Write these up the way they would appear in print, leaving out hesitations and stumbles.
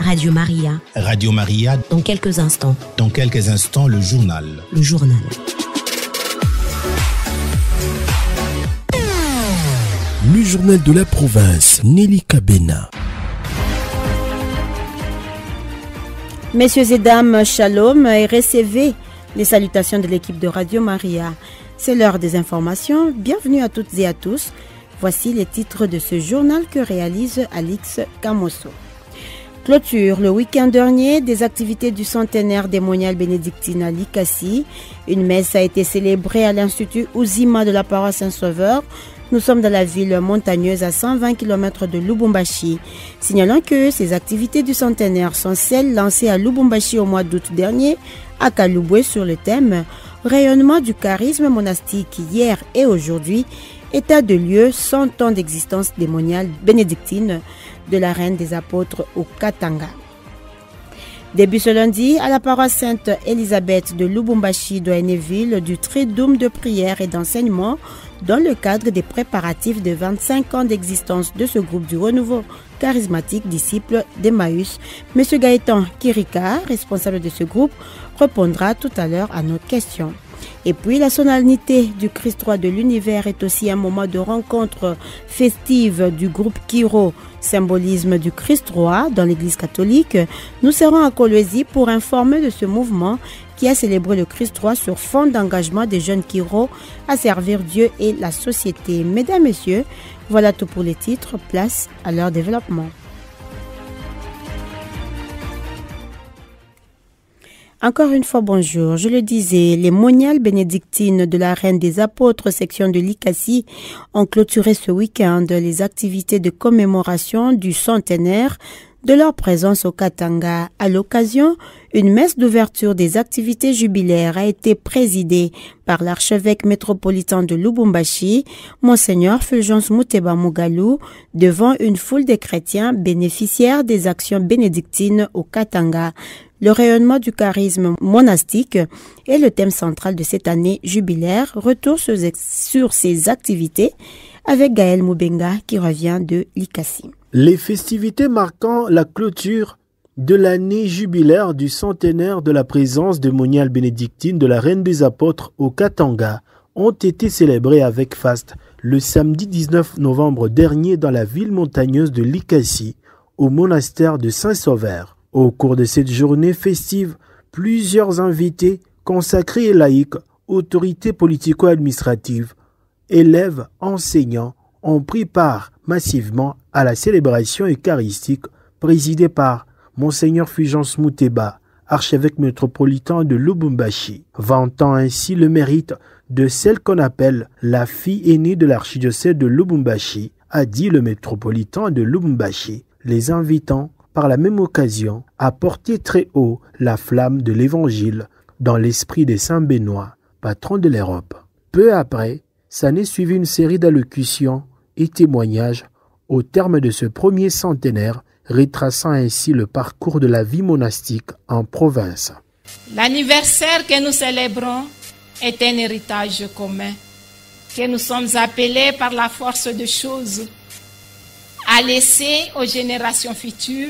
Radio Maria. Radio Maria. Dans quelques instants. Dans quelques instants, le journal. Le journal. Le journal de la province, Nelly Kabena. Messieurs et dames, shalom et recevez les salutations de l'équipe de Radio Maria. C'est l'heure des informations. Bienvenue à toutes et à tous. Voici les titres de ce journal que réalise Alix Kamoso. Clôture le week-end dernier des activités du centenaire des moniales bénédictines à Likassi. Une messe a été célébrée à l'Institut Ouzima de la paroisse Saint-Sauveur. Nous sommes dans la ville montagneuse à 120 km de Lubumbashi. Signalant que ces activités du centenaire sont celles lancées à Lubumbashi au mois d'août dernier, à Kalubwe sur le thème « Rayonnement du charisme monastique hier et aujourd'hui, état de lieu 100 ans d'existence des moniales bénédictines de la Reine des Apôtres au Katanga ». Début ce lundi, à la paroisse Sainte-Élisabeth de Lubumbashi d'Oeneville, du Triduum de prière et d'enseignement dans le cadre des préparatifs de 25 ans d'existence de ce groupe du renouveau charismatique disciple d'Emmaüs. M. Gaëtan Kirika, responsable de ce groupe, répondra tout à l'heure à nos questions. Et puis, la solennité du Christ roi de l'univers est aussi un moment de rencontre festive du groupe Kiro, symbolisme du Christ roi dans l'église catholique. Nous serons à Kolwezi pour informer de ce mouvement qui a célébré le Christ roi sur fond d'engagement des jeunes Kiro à servir Dieu et la société. Mesdames, Messieurs, voilà tout pour les titres. Place à leur développement. Encore une fois, bonjour. Je le disais, les moniales bénédictines de la Reine des Apôtres, section de Likassi, ont clôturé ce week-end les activités de commémoration du centenaire de leur présence au Katanga. À l'occasion, une messe d'ouverture des activités jubilaires a été présidée par l'archevêque métropolitain de Lubumbashi, Monseigneur Fulgence Muteba Mugalu, devant une foule de chrétiens bénéficiaires des actions bénédictines au Katanga. Le rayonnement du charisme monastique est le thème central de cette année jubilaire. Retour sur ces activités avec Gaël Moubenga qui revient de Likassi. Les festivités marquant la clôture de l'année jubilaire du centenaire de la présence de moniales bénédictines de la Reine des Apôtres au Katanga ont été célébrées avec faste le samedi 19 novembre dernier dans la ville montagneuse de Likassi, au monastère de Saint-Sauveur. Au cours de cette journée festive, plusieurs invités, consacrés et laïcs, autorités politico-administratives, élèves, enseignants, ont pris part massivement à la célébration eucharistique présidée par Monseigneur Fulgence Muteba, archevêque métropolitain de Lubumbashi, vantant ainsi le mérite de celle qu'on appelle la fille aînée de l'archidiocèse de Lubumbashi, a dit le métropolitain de Lubumbashi, les invitant par la même occasion à porter très haut la flamme de l'Évangile dans l'esprit des Saint Benoît, patron de l'Europe. Peu après, s'en est suivi une série d'allocutions et témoignages au terme de ce premier centenaire, retraçant ainsi le parcours de la vie monastique en province. L'anniversaire que nous célébrons est un héritage commun que nous sommes appelés par la force des choses à laisser aux générations futures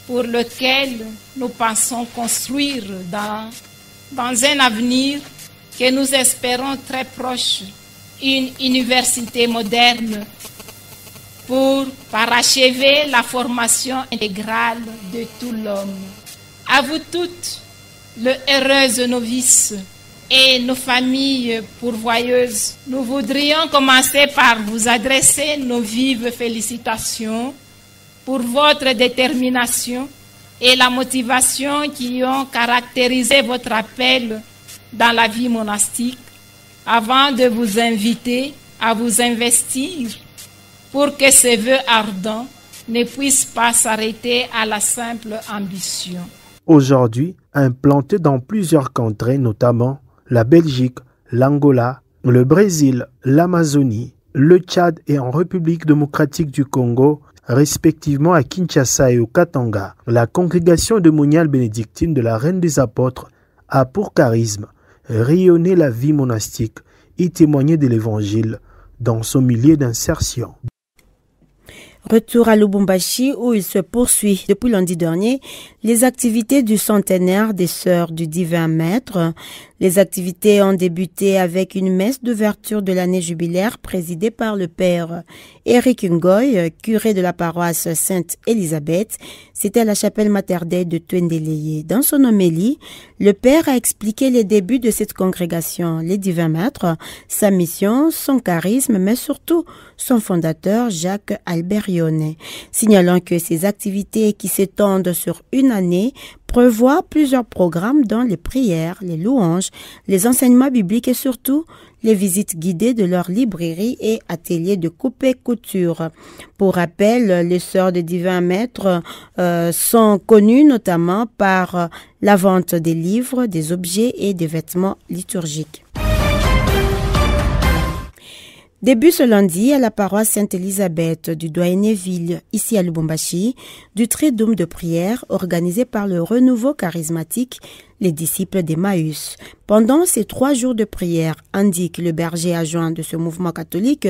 pour lequel nous pensons construire dans un avenir que nous espérons très proche, une université moderne pour parachever la formation intégrale de tout l'homme. À vous toutes, le heureuses novices et nos familles pourvoyeuses, nous voudrions commencer par vous adresser nos vives félicitations pour votre détermination et la motivation qui ont caractérisé votre appel dans la vie monastique avant de vous inviter à vous investir pour que ces vœux ardents ne puissent pas s'arrêter à la simple ambition. Aujourd'hui, implanté dans plusieurs contrées, notamment la Belgique, l'Angola, le Brésil, l'Amazonie, le Tchad et en République démocratique du Congo, respectivement à Kinshasa et au Katanga, la congrégation de moniales bénédictines de la Reine des Apôtres a pour charisme rayonner la vie monastique et témoigner de l'Évangile dans son milieu d'insertion. Retour à Lubumbashi où il se poursuit depuis lundi dernier les activités du centenaire des Sœurs du Divin Maître. Les activités ont débuté avec une messe d'ouverture de l'année jubilaire présidée par le père Eric Ngoy, curé de la paroisse Sainte-Élisabeth. C'était à la chapelle Mater Dei de Twendeleye. Dans son homélie, le père a expliqué les débuts de cette congrégation, les Divins Maîtres, sa mission, son charisme, mais surtout son fondateur, Jacques Albert-Yonnet, signalant que ces activités qui s'étendent sur une année prévoient plusieurs programmes dont les prières, les louanges, les enseignements bibliques et surtout les visites guidées de leurs librairies et ateliers de coupe et couture. Pour rappel, les Sœurs des Divins Maîtres sont connues notamment par la vente des livres, des objets et des vêtements liturgiques. Début ce lundi à la paroisse Sainte-Élisabeth du Douainéville, ici à Lubumbashi, du Triduum de prière organisé par le Renouveau charismatique, les disciples d'Emmaüs. Pendant ces 3 jours de prière, indique le berger adjoint de ce mouvement catholique,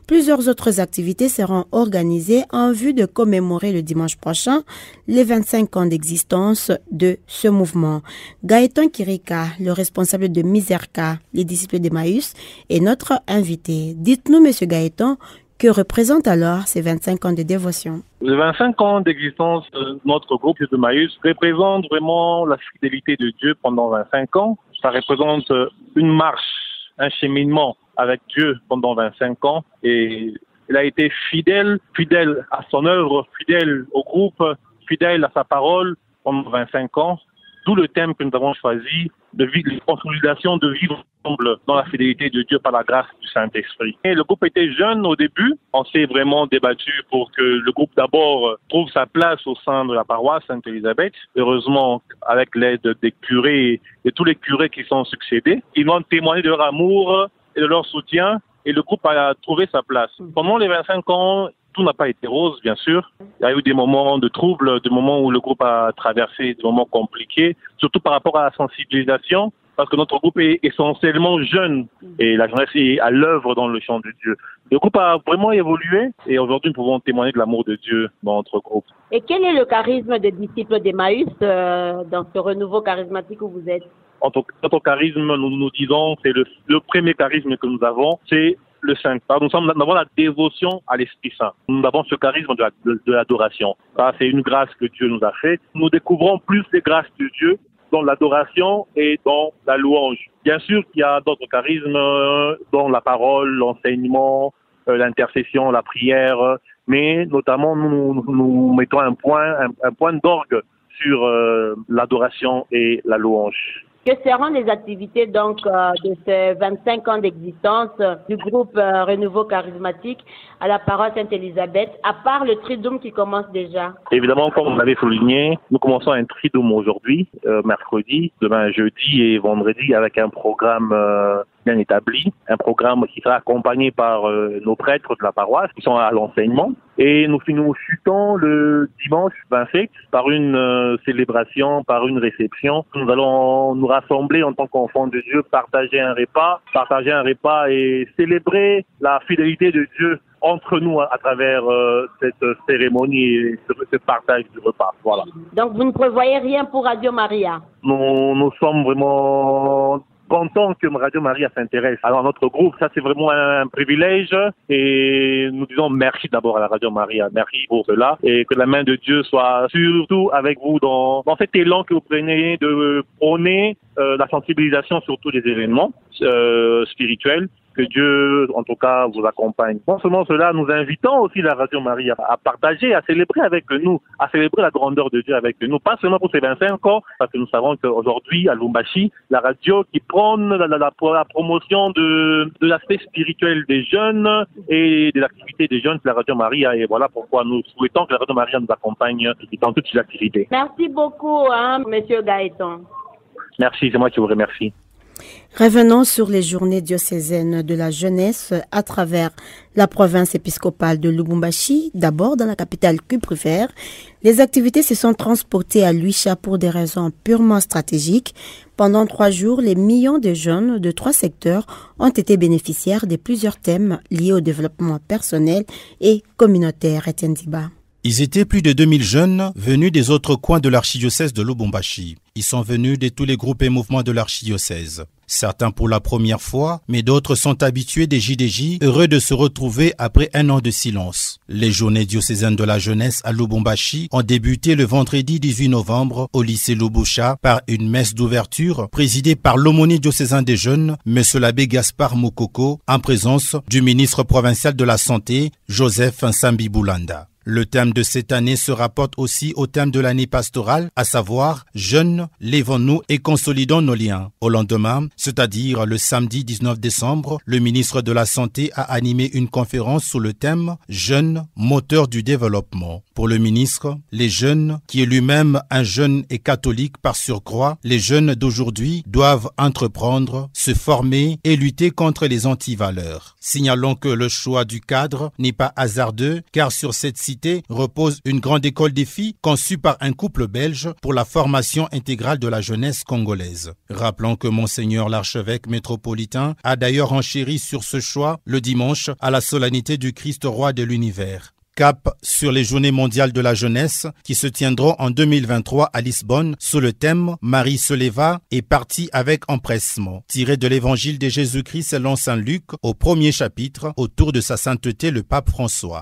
plusieurs autres activités seront organisées en vue de commémorer le dimanche prochain les 25 ans d'existence de ce mouvement. Gaëtan Kirika, le responsable de Miserka, les disciples d'Emmaüs, est notre invité. Dites-nous, Monsieur Gaëtan, que représentent alors ces 25 ans de dévotion? Les 25 ans d'existence de notre groupe de Emmaüs représentent vraiment la fidélité de Dieu pendant 25 ans. Ça représente une marche, un cheminement avec Dieu pendant 25 ans. Et il a été fidèle à son œuvre, fidèle au groupe, fidèle à sa parole pendant 25 ans. D'où le thème que nous avons choisi, de vivre, la consolidation de vivre ensemble dans la fidélité de Dieu par la grâce du Saint-Esprit. Et le groupe était jeune au début. On s'est vraiment débattu pour que le groupe d'abord trouve sa place au sein de la paroisse Sainte-Élisabeth. Heureusement, avec l'aide des curés et tous les curés qui sont succédés, ils m'ont témoigné de leur amour et de leur soutien. Et le groupe a trouvé sa place. Pendant les 25 ans, tout n'a pas été rose, bien sûr. Il y a eu des moments de trouble, des moments où le groupe a traversé des moments compliqués, surtout par rapport à la sensibilisation, parce que notre groupe est essentiellement jeune et la jeunesse est à l'œuvre dans le champ de Dieu. Le groupe a vraiment évolué et aujourd'hui nous pouvons témoigner de l'amour de Dieu dans notre groupe. Et quel est le charisme des disciples d'Emmaüs dans ce renouveau charismatique où vous êtes? Notre charisme, nous disons, c'est le premier charisme que nous avons, c'est le Saint. Nous avons la dévotion à l'Esprit Saint. Nous avons ce charisme de l'adoration. Ça, c'est une grâce que Dieu nous a faite. Nous découvrons plus les grâces de Dieu dans l'adoration et dans la louange. Bien sûr qu'il y a d'autres charismes dans la parole, l'enseignement, l'intercession, la prière, mais notamment nous mettons un point d'orgue sur l'adoration et la louange. Que seront les activités donc de ces 25 ans d'existence du groupe Renouveau charismatique à la paroisse Sainte-Élisabeth, à part le Triduum qui commence déjà? Évidemment, comme on l'avait souligné, nous commençons un Triduum aujourd'hui, mercredi, demain jeudi et vendredi, avec un programme bien établi, un programme qui sera accompagné par nos prêtres de la paroisse qui sont à l'enseignement. Et nous chutons le dimanche 27 par une célébration, par une réception. Nous allons nous rassembler en tant qu'enfants de Dieu, partager un repas et célébrer la fidélité de Dieu entre nous à travers cette cérémonie et ce partage du repas. Voilà. Donc vous ne prévoyez rien pour Radio Maria? Nous sommes vraiment content que Radio Maria s'intéresse à notre groupe. Ça, c'est vraiment un privilège et nous disons merci d'abord à la Radio Maria. Merci pour cela et que la main de Dieu soit surtout avec vous dans cet élan que vous prenez de prôner la sensibilisation sur tous les événements spirituels. Que Dieu, en tout cas, vous accompagne. Non seulement cela, nous invitons aussi la Radio Maria à partager, à célébrer avec nous, à célébrer la grandeur de Dieu avec nous. Pas seulement pour ces 25 ans, parce que nous savons qu'aujourd'hui, à Lubumbashi, la radio qui prône la promotion de l'aspect spirituel des jeunes et des activités des jeunes, c'est la Radio Maria. Et voilà pourquoi nous souhaitons que la Radio Maria nous accompagne dans toutes ces activités. Merci beaucoup, Monsieur Gaëtan. Merci, c'est moi qui vous remercie. Revenons sur les journées diocésaines de la jeunesse à travers la province épiscopale de Lubumbashi, d'abord dans la capitale cuprifère. Les activités se sont transportées à Luicha pour des raisons purement stratégiques. Pendant 3 jours, les millions de jeunes de 3 secteurs ont été bénéficiaires de plusieurs thèmes liés au développement personnel et communautaire. Etienne Diba. Ils étaient plus de 2000 jeunes venus des autres coins de l'archidiocèse de Lubumbashi. Ils sont venus de tous les groupes et mouvements de l'archidiocèse. Certains pour la première fois, mais d'autres sont habitués des JDJ, heureux de se retrouver après un an de silence. Les journées diocésaines de la jeunesse à Lubumbashi ont débuté le vendredi 18 novembre au lycée Lubusha par une messe d'ouverture présidée par l'aumônier diocésain des jeunes, M. l'abbé Gaspard Moukoko, en présence du ministre provincial de la Santé, Joseph Nsambi Boulanda. Le thème de cette année se rapporte aussi au thème de l'année pastorale, à savoir « Jeunes, lèvons-nous et consolidons nos liens ». Au lendemain, c'est-à-dire le samedi 19 décembre, le ministre de la Santé a animé une conférence sous le thème « Jeunes, moteurs du développement ». Pour le ministre, les jeunes, qui est lui-même un jeune et catholique par surcroît, les jeunes d'aujourd'hui doivent entreprendre, se former et lutter contre les antivaleurs. Signalons que le choix du cadre n'est pas hasardeux, car sur cette cité repose une grande école des filles conçue par un couple belge pour la formation intégrale de la jeunesse congolaise. Rappelons que Monseigneur l'archevêque métropolitain a d'ailleurs enchéri sur ce choix le dimanche à la solennité du Christ roi de l'univers. Cap sur les Journées mondiales de la jeunesse qui se tiendront en 2023 à Lisbonne sous le thème « Marie se leva et partit avec empressement », tiré de l'évangile de Jésus-Christ selon saint Luc au 1er chapitre autour de sa sainteté le pape François.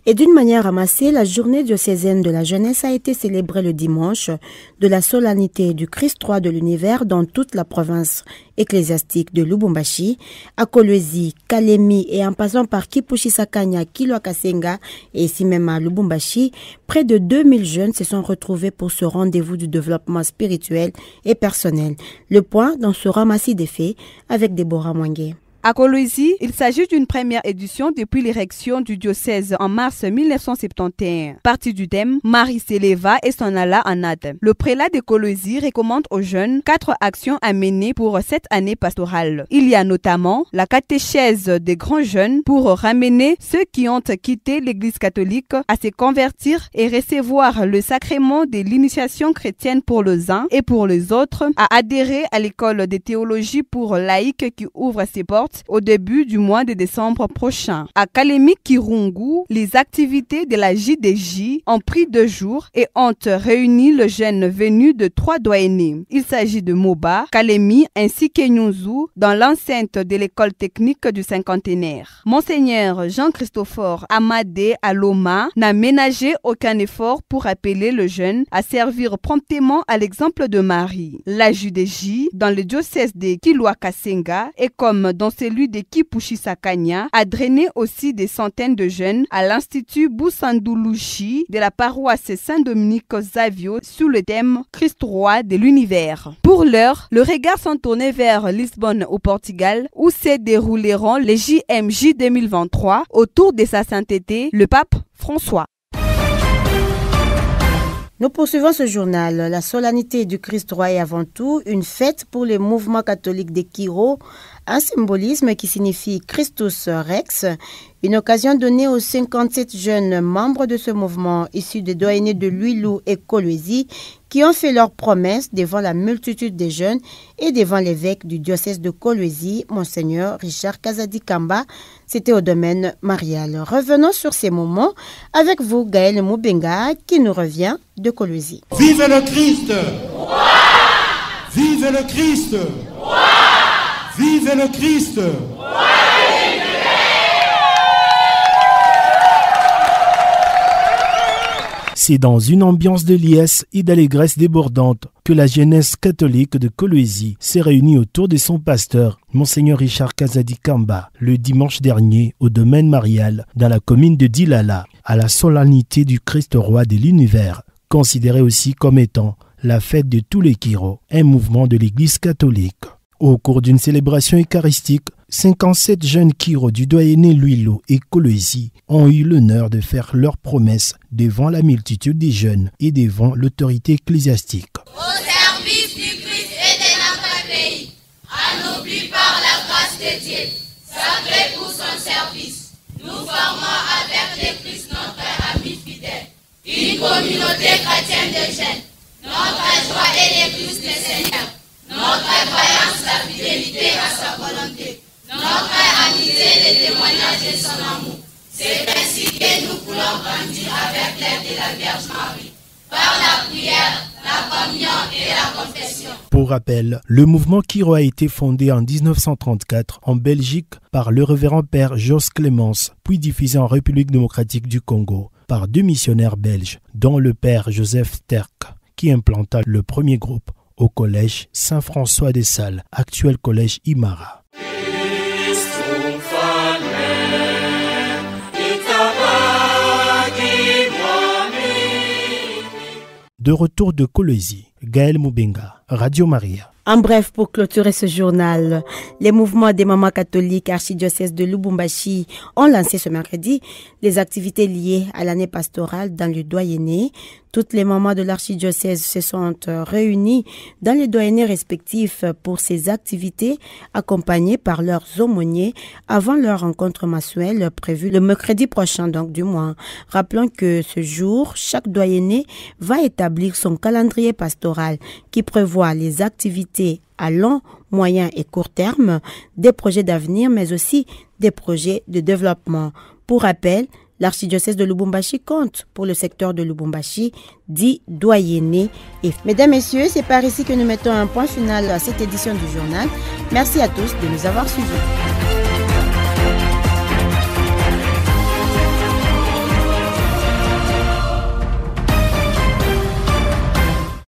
Et d'une manière ramassée, la journée diocésaine de la jeunesse a été célébrée le dimanche de la solennité du Christ roi de l'univers dans toute la province ecclésiastique de Lubumbashi, à Kolwezi, Kalemi et en passant par Kipushi-Sakanya, Kilwa-Kasenga et ici même à Lubumbashi, près de 2000 jeunes se sont retrouvés pour ce rendez-vous du développement spirituel et personnel. Le point dans ce ramassis des faits avec Déborah Mwangé. À Kolwezi, il s'agit d'une première édition depuis l'érection du diocèse en mars 1971. Partie du thème, Marie s'éleva et s'en alla en Inde. Le prélat de Kolwezi recommande aux jeunes 4 actions à mener pour cette année pastorale. Il y a notamment la catéchèse des grands jeunes pour ramener ceux qui ont quitté l'église catholique à se convertir et recevoir le sacrement de l'initiation chrétienne pour les uns et pour les autres, à adhérer à l'école de théologie pour laïcs qui ouvre ses portes au début du mois de décembre prochain. À Kalemi Kirungu, les activités de la JDJ ont pris 2 jours et ont réuni le jeunes venus de 3 doyennés. Il s'agit de Moba, Kalemi ainsi qu'Enyunzu dans l'enceinte de l'école technique du cinquantenaire. Monseigneur Jean-Christophe Amadé Aloma n'a ménagé aucun effort pour appeler le jeune à servir promptement à l'exemple de Marie. La JDJ dans le diocèse de Kilwa-Kasenga est comme dans celui de Kipushi-Sakanya, a drainé aussi des centaines de jeunes à l'Institut Boussandoulouchi de la paroisse Saint-Dominique Zavio sous le thème Christ roi de l'univers. Pour l'heure, le regard sont tournés vers Lisbonne au Portugal où se dérouleront les JMJ 2023 autour de sa sainteté, le pape François. Nous poursuivons ce journal. La solennité du Christ roi est avant tout une fête pour les mouvements catholiques des Kiro, un symbolisme qui signifie Christus Rex, une occasion donnée aux 57 jeunes membres de ce mouvement issus des doyennés de Luilou et Kolwezi qui ont fait leurs promesses devant la multitude des jeunes et devant l'évêque du diocèse de Kolwezi, Monseigneur Richard Kazadi Kamba. C'était au domaine marial. Revenons sur ces moments avec vous, Gaël Moubenga, qui nous revient de Kolwezi. Vive le Christ! Ouais! Vive le Christ! Ouais! Vive le Christ! Ouais! C'est dans une ambiance de liesse et d'allégresse débordante que la jeunesse catholique de Kolwezi s'est réunie autour de son pasteur, Monseigneur Richard Kazadi Kamba, le dimanche dernier au domaine marial dans la commune de Dilala, à la solennité du Christ roi de l'univers, considéré aussi comme étant la fête de tous les Kiro, un mouvement de l'Église catholique. Au cours d'une célébration eucharistique, 57 jeunes Kiro du doyenné Luilo et Kolwezi ont eu l'honneur de faire leurs promesses devant la multitude des jeunes et devant l'autorité ecclésiastique. Au service du Christ et de notre pays, à nous sacré pour son service. Nous formons avec le Christ notre ami fidèle, une communauté chrétienne de jeunes. Notre joie est l'église du Seigneur. Notre croyance, la fidélité à sa volonté. Notre amitié, le témoignage de son amour. C'est ainsi que nous voulons grandir avec l'aide de la Vierge Marie. Par la prière, la communion et la confession. Pour rappel, le mouvement Kiro a été fondé en 1934 en Belgique par le révérend père Jos Clémence, puis diffusé en République démocratique du Congo par 2 missionnaires belges, dont le père Joseph Sterck, qui implanta le premier groupe au collège Saint-François des Salles, actuel collège Imara. De retour de Kolwezi, Gaël Moubenga, Radio Maria. En bref, pour clôturer ce journal, les mouvements des mamans catholiques archidiocèse de Lubumbashi ont lancé ce mercredi les activités liées à l'année pastorale dans le doyenné. Toutes les mamans de l'archidiocèse se sont réunies dans les doyennés respectifs pour ces activités, accompagnées par leurs aumôniers avant leur rencontre mensuelle prévue le mercredi prochain, donc du mois. Rappelons que ce jour, chaque doyenné va établir son calendrier pastoral qui prévoit les activités à long, moyen et court terme, des projets d'avenir, mais aussi des projets de développement. Pour rappel, l'archidiocèse de Lubumbashi compte pour le secteur de Lubumbashi 10 doyennés. Et mesdames, messieurs, c'est par ici que nous mettons un point final à cette édition du journal. Merci à tous de nous avoir suivis.